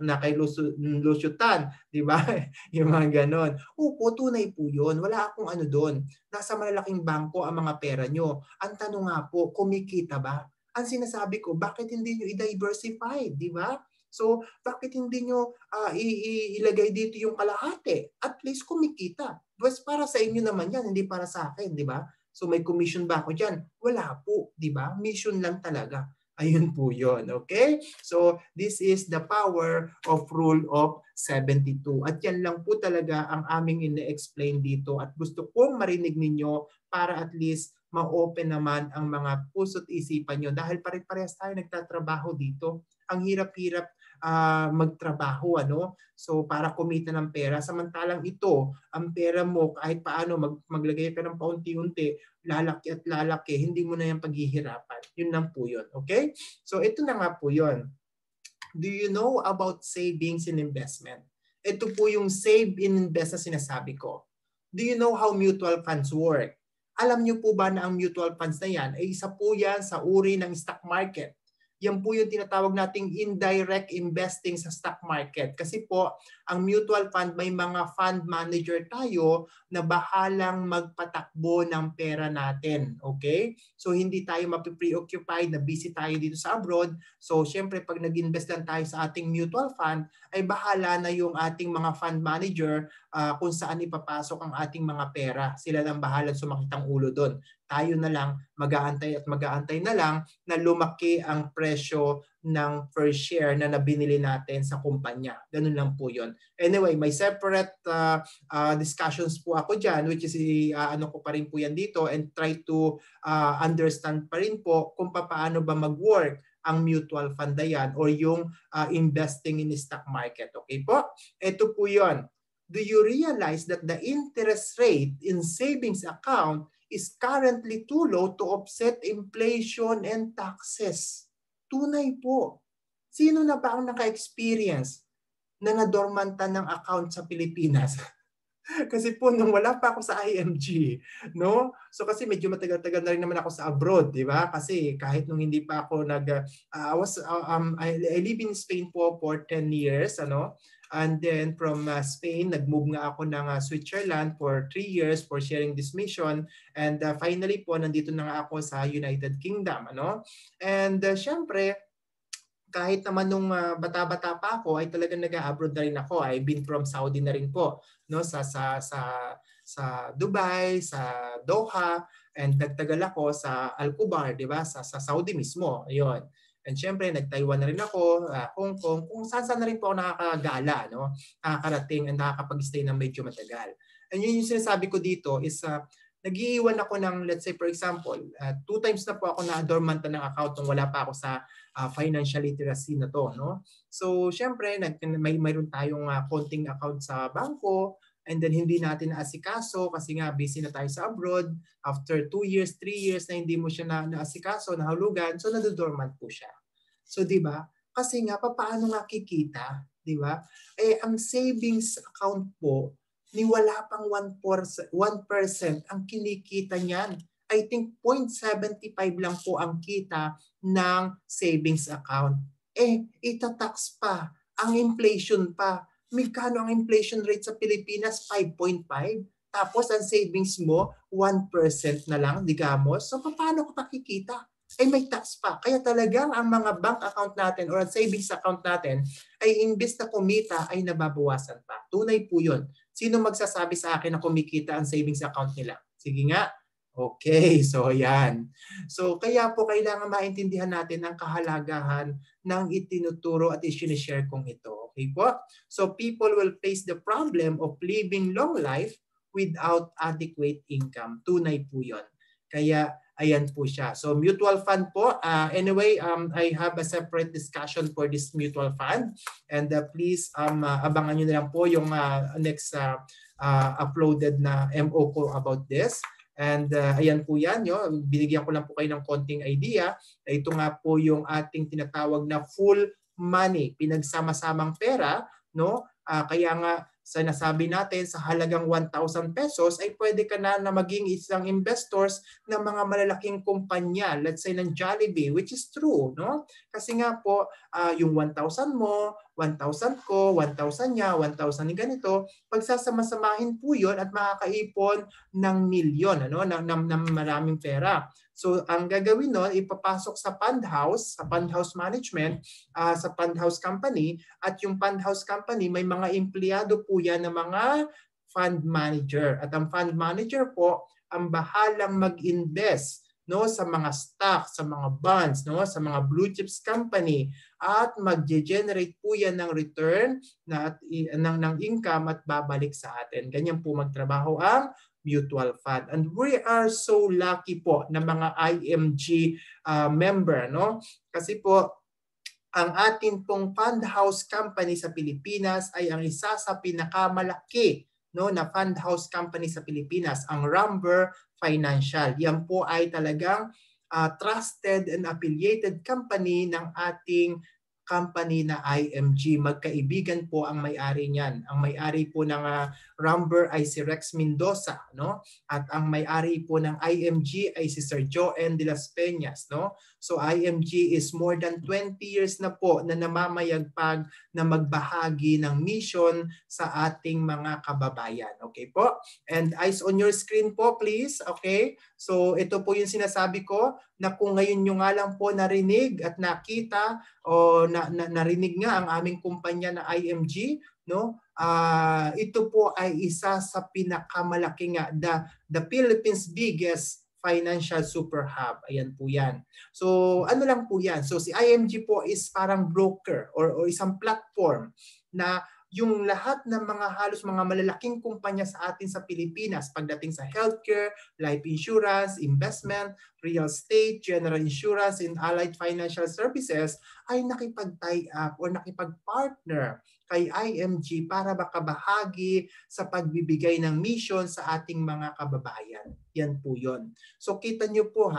nakailusutan, di ba? Yung mga ganon. Opo, tunay po yun. Wala akong ano doon. Nasa malalaking bangko ang mga pera nyo. Ang tanong nga po, kumikita ba? Ang sinasabi ko, bakit hindi nyo i-diversify, di ba? So, bakit hindi nyo ilagay dito yung kalahati? At least kumikita. Pues para sa inyo naman yan, hindi para sa akin, di ba? So, may commission ba ako dyan? Wala po, di ba? Mission lang talaga. Ayun po yun, okay? So, this is the power of Rule of 72. At yan lang po talaga ang aming ine-explain dito. At gusto kong marinig ninyo para at least ma-open naman ang mga puso't isipan nyo. Dahil pare-parehas tayo nagtatrabaho dito. Ang hirap-hirap magtrabaho, ano? So para kumita ng pera, samantalang ito, ang pera mo kahit paano maglagay ka ng paunti-unti, lalaki at lalaki, hindi mo na yan paghihirapan. Yun lang po yun, okay? So ito na nga po yun. Do you know about savings and investment? Ito po yung save and invest na sinasabi ko. Do you know how mutual funds work? Alam niyo po ba na ang mutual funds na yan ay isa po yan sa uri ng stock market? Yan po yung tinatawag nating indirect investing sa stock market. Kasi po, ang mutual fund, may mga fund manager tayo na bahalang magpatakbo ng pera natin. Okay? So, hindi tayo mapipreoccupied na busy tayo dito sa abroad. So, syempre, pag nag-invest lang tayo sa ating mutual fund, ay bahala na yung ating mga fund manager kung saan ipapasok ang ating mga pera. Sila lang bahalang sumakit ang ulo doon. Tayo na lang mag-aantay na lang na lumaki ang presyo ng per share na nabinili natin sa kumpanya. Ganun lang po yun. Anyway, may separate discussions po ako dyan, which is ano ko pa rin po yan dito, and try to understand pa rin po kung paano ba mag-work ang mutual fund na yan or yung investing in the stock market. Okay po? Ito po yun. Do you realize that the interest rate in savings account is currently too low to offset inflation and taxes? Tunay po. Sino na ba ang naka-experience na nadormantan ng account sa Pilipinas? Kasi po nung wala pa ako sa IMG, no? So kasi medyo matagal-tagal na rin naman ako sa abroad, di ba? Kasi kahit nung hindi pa ako I live in Spain po for 10 years, ano? And then from Spain, nag-move nga ako ng Switzerland for 3 years for sharing this mission. And finally po, nandito na nga ako sa United Kingdom. Ano? And syempre, kahit naman nung bata-bata pa ako, ay talagang nag-abroad na rin ako. I've been from Saudi na rin po. No? Sa Dubai, sa Doha, and nagtagal ako sa Al-Kubar, di ba? Sa Saudi mismo. Ayun. And syempre, nag-Taiwan na rin ako, Hong Kong, kung saan-saan na rin po ako nakakagala, no? Nakakarating and nakakapag-stay ng medyo matagal. And yun yung sinasabi ko dito is nag-iiwan ako ng, let's say for example, 2 times na po ako na-dormant ng account nung wala pa ako sa financial literacy na to, no? So syempre mayroon tayong konting account sa bangko, and then hindi natin naasikaso kasi nga busy na tayo sa abroad. After 2 years, 3 years na hindi mo siya naasikaso, nahulugan, so nadodormant po siya. So 'di ba? Kasi nga paano nga kikita, 'di ba? Ang savings account po ni wala pang 1% ang kinikita niyan. I think 0.75 lang po ang kita ng savings account. Itatax pa, ang inflation pa. Magkano ang inflation rate sa Pilipinas? 5.5. Tapos ang savings mo, 1% na lang, digamos. So paano ka pakikita? May tax pa. Kaya talagang ang mga bank account natin or savings account natin ay imbes na kumita ay nababawasan pa. Tunay po yun. Sino magsasabi sa akin na kumikita ang savings account nila? Sige nga. Okay, so yan. So kaya po kailangan maintindihan natin ang kahalagahan ng itinuturo at i-share kong ito. Okay po? So people will face the problem of living long life without adequate income. Tunay po yun. Kaya ayan po siya. So mutual fund po. Anyway, I have a separate discussion for this mutual fund. And please abangan nyo na lang po yung next uploaded na MO ko about this. And ayan po yan, binigyan ko lang po kayo ng konting idea. Ito nga po yung ating tinatawag na full money, pinagsama-samang pera, no? Kaya nga sinasabi natin sa halagang 1,000 pesos ay pwede ka na maging isang investors ng mga malalaking kumpanya, let's say ng Jollibee, which is true, no? Kasi nga po yung 1,000 mo, 1,000 ko, 1,000 niya, 1,000 ni ganito, pagsasama-samahin po yun at makakaipon ng milyon, ano, ng maraming pera. So ang gagawin nun, ipapasok sa fund house management, sa fund house company, at yung fund house company may mga empleyado po yan ng mga fund manager. At ang fund manager po ang bahalang mag-invest, no, sa mga stocks, sa mga bonds, no, sa mga blue chips company, at mag-generate po yan ng return ng income at babalik sa atin. Ganyan po magtrabaho ang mutual fund. And we are so lucky po na mga IMG member, no? Kasi po ang atin pong fund house company sa Pilipinas ay ang isa sa pinakamalaki, no, na fund house company sa Pilipinas, ang Rumber Financial. Yan po ay talagang trusted and affiliated company ng ating company na IMG. Magkaibigan po ang may-ari niyan. Ang may-ari po ng Rumber ay si Rex Mendoza, no? At ang may-ari po ng IMG ay si Sir Joen de las Peñas, no? So IMG is more than 20 years na po na namamayagpag na magbahagi ng mission sa ating mga kababayan. Okay po? And eyes on your screen po, please. Okay? So ito po yung sinasabi ko na kung ngayon nyo nga lang po narinig at nakita o narinig nga ang aming kumpanya na IMG, no? Ito po ay isa sa pinakamalaking the Philippines' biggest financial super hub. Ayan po yan. So ano lang po yan. So si IMG po is parang broker or isang platform na yung lahat ng halos mga malalaking kumpanya sa atin sa Pilipinas pagdating sa healthcare, life insurance, investment, real estate, general insurance, and allied financial services ay nakipag-tie up o nakipag-partner kay IMG para makabahagi sa pagbibigay ng mission sa ating mga kababayan. Yan po yun. So kita nyo po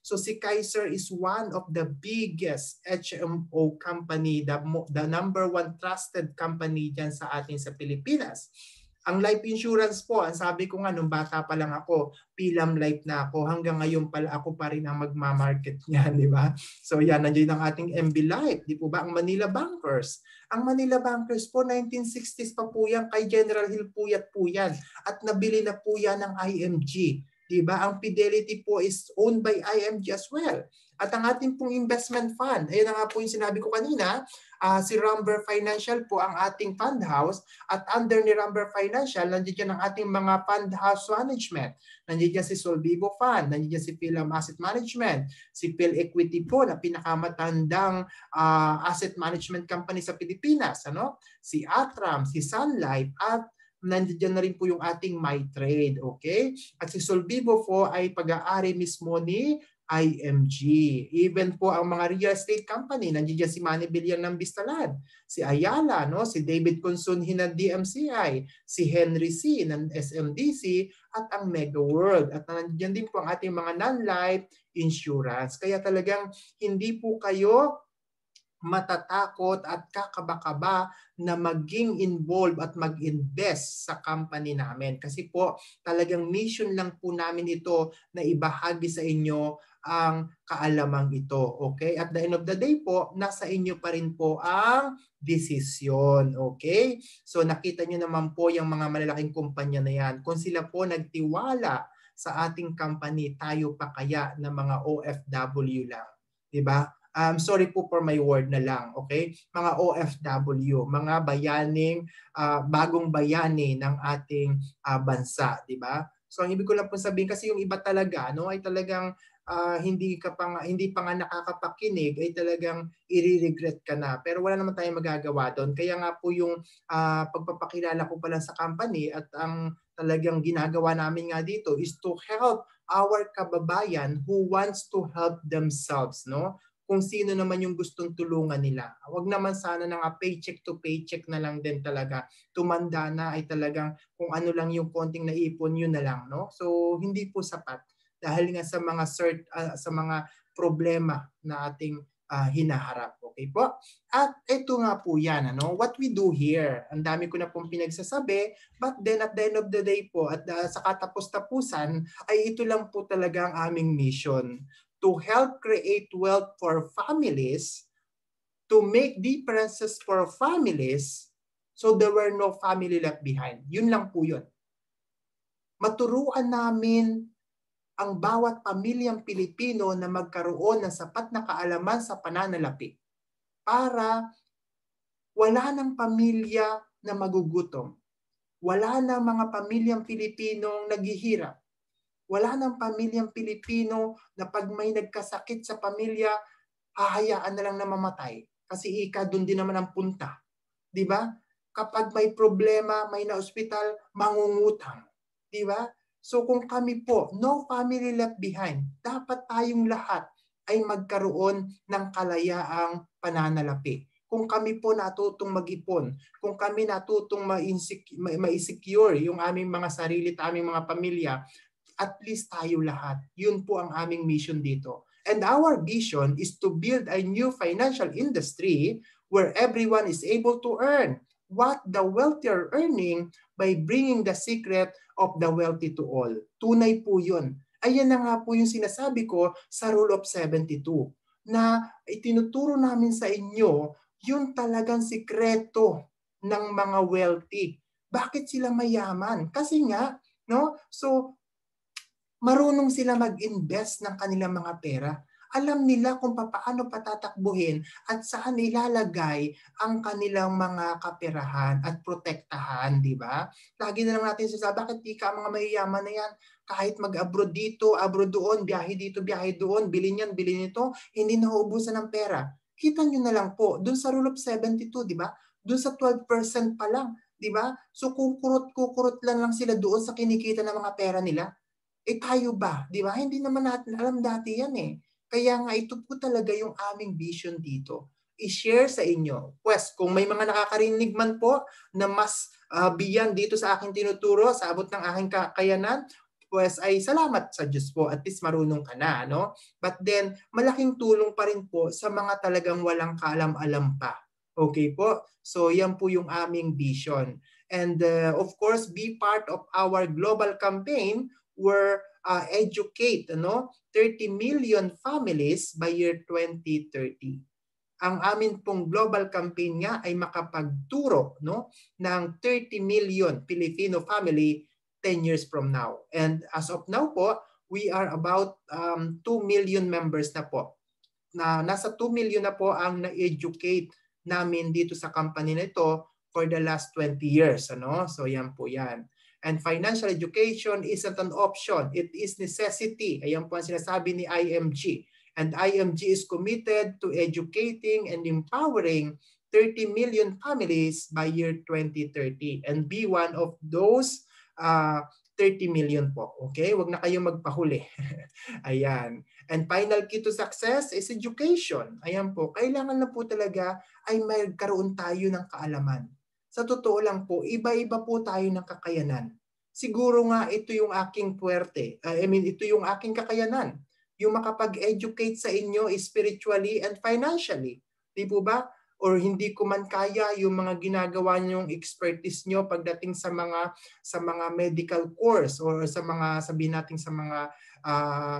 so si Kaiser is one of the biggest HMO company, the number 1 trusted company dyan sa atin sa Pilipinas. Ang life insurance po, ang sabi ko nga nung bata pa lang ako, Pilam Life na ako, hanggang ngayon pala ako pa rin ang magmamarket niyan, di ba? So yan, nandiyan ang ating MB Life, di po ba? Ang Manila Bankers. Ang Manila Bankers po, 1960s pa po yan, kay General Hill Puyat po yan. At nabili na po yan ng IMG. Diba? Ang Fidelity po is owned by IMG as well. At ang ating pong investment fund, ayun na nga po yung sinabi ko kanina, si Rumber Financial po ang ating fund house, at under ni Rumber Financial, nandiyan dyan ang ating mga fund house management. Nandiyan dyan si Solvivo Fund, nandiyan dyan si Philam Asset Management, si Phil Equity po na pinakamatandang asset management company sa Pilipinas, ano? Si Atram, si Sun Life, at nandiyan na rin po yung ating MyTrade, okay? At si Solvivo po ay pag-aari mismo ni IMG. Even po ang mga real estate company, nandiyan si Manny Villar ng Vistalad, si Ayala, no, si David Consunji ng DMCI, si Henry C ng SMDC at ang Mega World. At nandiyan din po ang ating mga non-life insurance. Kaya talagang hindi po kayo matatakot at kakaba-kaba na maging involved at mag-invest sa company namin. Kasi po talagang mission lang po namin ito na ibahagi sa inyo ang kaalamang ito. Okay? At the end of the day po, nasa inyo pa rin po ang desisyon. Okay? So nakita nyo naman po yung mga malalaking kumpanya na yan. Kung sila po nagtiwala sa ating company, tayo pa kaya na mga OFW lang. Diba? Sorry po for my word na lang, okay? Mga OFW, mga bayaning, bagong bayani ng ating bansa, di ba? So ang ibig ko lang po sabihin kasi yung iba talaga, no, ay talagang hindi pa nga nakakapakinig, ay talagang i-regret ka na. Pero wala naman tayong magagawa doon. Kaya nga po yung pagpapakilala ko pala sa company at ang talagang ginagawa namin nga dito is to help our kababayan who wants to help themselves, no? Kung sino naman yung gustong tulungan nila. Huwag naman sana na nga paycheck to paycheck na lang din talaga. Tumanda na ay talagang kung ano lang yung konting naipon yun na lang, no? So hindi po sapat dahil nga sa mga sa mga problema na ating hinaharap. Okay po? At ito nga po yan, ano? What we do here. Ang dami ko na pong pinagsasabi, but then at the end of the day po at sa katapos-tapusan ay ito lang po talaga ang aming mission. To help create wealth for families, to make differences for families, so there were no family left behind. Yun lang po yun. Maturuan namin ang bawat pamilyang Pilipino na magkaroon ng sapat na kaalaman sa pananalapi para wala ng pamilya na magugutom. Wala ng mga pamilyang Pilipinong naghihirap. Wala ng pamilyang Pilipino na pag may nagkasakit sa pamilya, hahayaan na lang na mamatay. Kasi doon din naman ang punta. Di ba? Kapag may problema, may na-ospital, mangungutang. Di ba? So kung kami po, no family left behind, dapat tayong lahat ay magkaroon ng kalayaang pananalapi. Kung kami po natutong mag-ipon, kung kami natutong ma-secure yung aming mga sarili at aming mga pamilya, at least tayo lahat. Yun po ang aming mission dito. And our vision is to build a new financial industry where everyone is able to earn what the wealthy are earning by bringing the secret of the wealthy to all. Tunay po yun. Ayan na nga po yung sinasabi ko sa Rule of 72 na itinuturo namin sa inyo yung talagang sikreto ng mga wealthy. Bakit sila mayaman? Kasi nga, no? So, marunong sila mag-invest ng kanilang mga pera. Alam nila kung paano patatakbuhin at saan ilalagay ang kanilang mga kaperahan at protektahan, di ba? Lagi na lang natin sasabi, bakit di ka mga mayayaman na yan? Kahit mag-abroad dito, abroad doon, biyahe dito, biyahe doon, bilhin yan, bilhin ito, hindi nauubusan ng pera. Kita nyo na lang po, dun sa Rule of 72, di ba? Dun sa 12% pa lang, di ba? So kukurot lang sila doon sa kinikita ng mga pera nila. Tayo ba? Di ba? Hindi naman natin alam dati yan eh. Kaya nga ito po talaga yung aming vision dito. I-share sa inyo. Pues kung may mga nakakarinig man po na mas beyond dito sa aking tinuturo, sa abot ng aking kakayanan, pues ay salamat sa Diyos po. At least marunong ka na. No? But then, malaking tulong pa rin po sa mga talagang walang kaalam-alam pa. Okay po? So yan po yung aming vision. And of course, be part of our global campaign were educate 30 million families by year 2030. Ang amin pong global campaign nga ay makapagturo ng 30 million Filipino family 10 years from now. And as of now po, we are about 2 million members na po. Nasa 2 million na po ang na-educate namin dito sa company na ito for the last 20 years. So yan po yan. And financial education isn't an option. It is necessity. Ayan po ang sinasabi ni IMG. And IMG is committed to educating and empowering 30 million families by year 2030 and be one of those 30 million po. Okay? Huwag na kayong magpahuli. Ayan. And final key to success is education. Ayan po. Kailangan na po talaga ay magkaroon tayo ng kaalaman. Sa totoo lang po, iba-iba po tayo ng kakayanan. Siguro nga ito yung aking puwerte. Ito yung aking kakayanan. Yung makapag-educate sa inyo spiritually and financially. Di po ba? Or hindi ko man kaya yung mga ginagawa niyong expertise niyo pagdating sa mga medical course or sa mga sabihin natin sa mga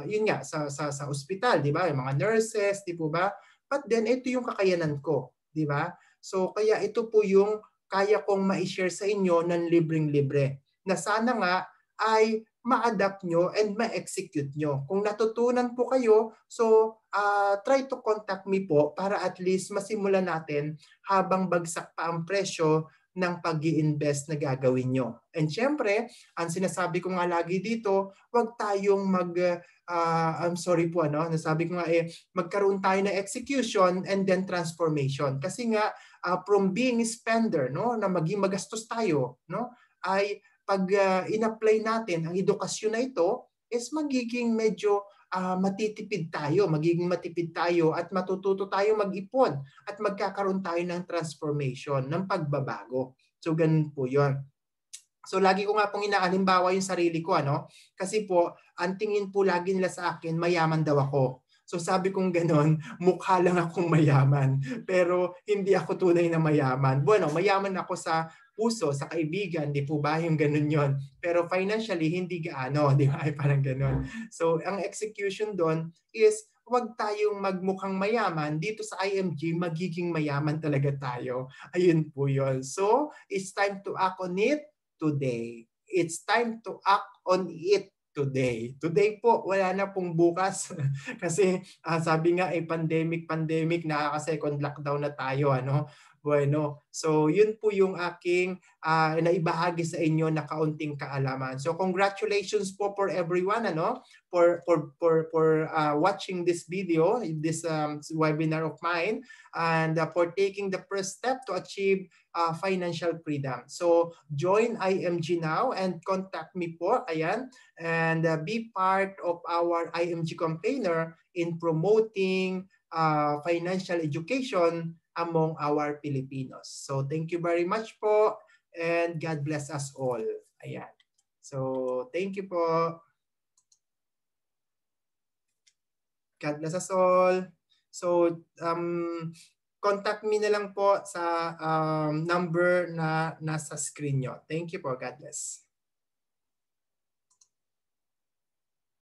yun nga sa ospital, di ba? Yung mga nurses, di po ba? But then ito yung kakayanan ko, di ba? So kaya ito po yung kaya kong ma-share sa inyo ng libreng-libre na sana nga ay ma-adapt nyo and ma-execute nyo. Kung natutunan po kayo, so try to contact me po para at least masimulan natin habang bagsak pa ang presyo ng pag-i-invest na gagawin nyo. And syempre, ang sinasabi ko nga lagi dito, huwag tayong I'm sorry po, nasabi ko nga magkaroon tayo ng execution and then transformation. Kasi nga, from being a spender, na maging magastos tayo, ay pag in-apply natin ang edukasyon na ito is magiging medyo magiging matipid tayo at matututo tayo mag-ipon at magkakaroon tayo ng transformation, ng pagbabago. So ganun po 'yon. So lagi ko nga pong inaalimbawa yung sarili ko, kasi po ang tingin po lagi nila sa akin, mayaman daw ako. So sabi kong ganon, mukha lang akong mayaman, pero hindi ako tunay na mayaman. Bueno, mayaman ako sa puso, sa kaibigan, di po ba? Yung ganun yon. Pero financially, hindi gaano, di ba? Ay, parang ganon. So ang execution doon is huwag tayong magmukhang mayaman. Dito sa IMG, magiging mayaman talaga tayo. Ayun po yun. So it's time to act on it today. It's time to act on it today. Today po, wala na pong bukas. Kasi sabi nga pandemic, nakaka-second lockdown na tayo. Bueno, so yun po yung aking naibahagi sa inyo na kaunting kaalaman. So congratulations po for everyone for watching this video, this webinar of mine, and for taking the first step to achieve financial freedom. So join IMG now and contact me po, ayan, and be part of our IMG campaigner in promoting financial education among our Filipinos. So thank you very much po and God bless us all. Ayan. So thank you po. God bless us all. So contact me na lang po sa number na nasa screen nyo. Thank you po. God bless.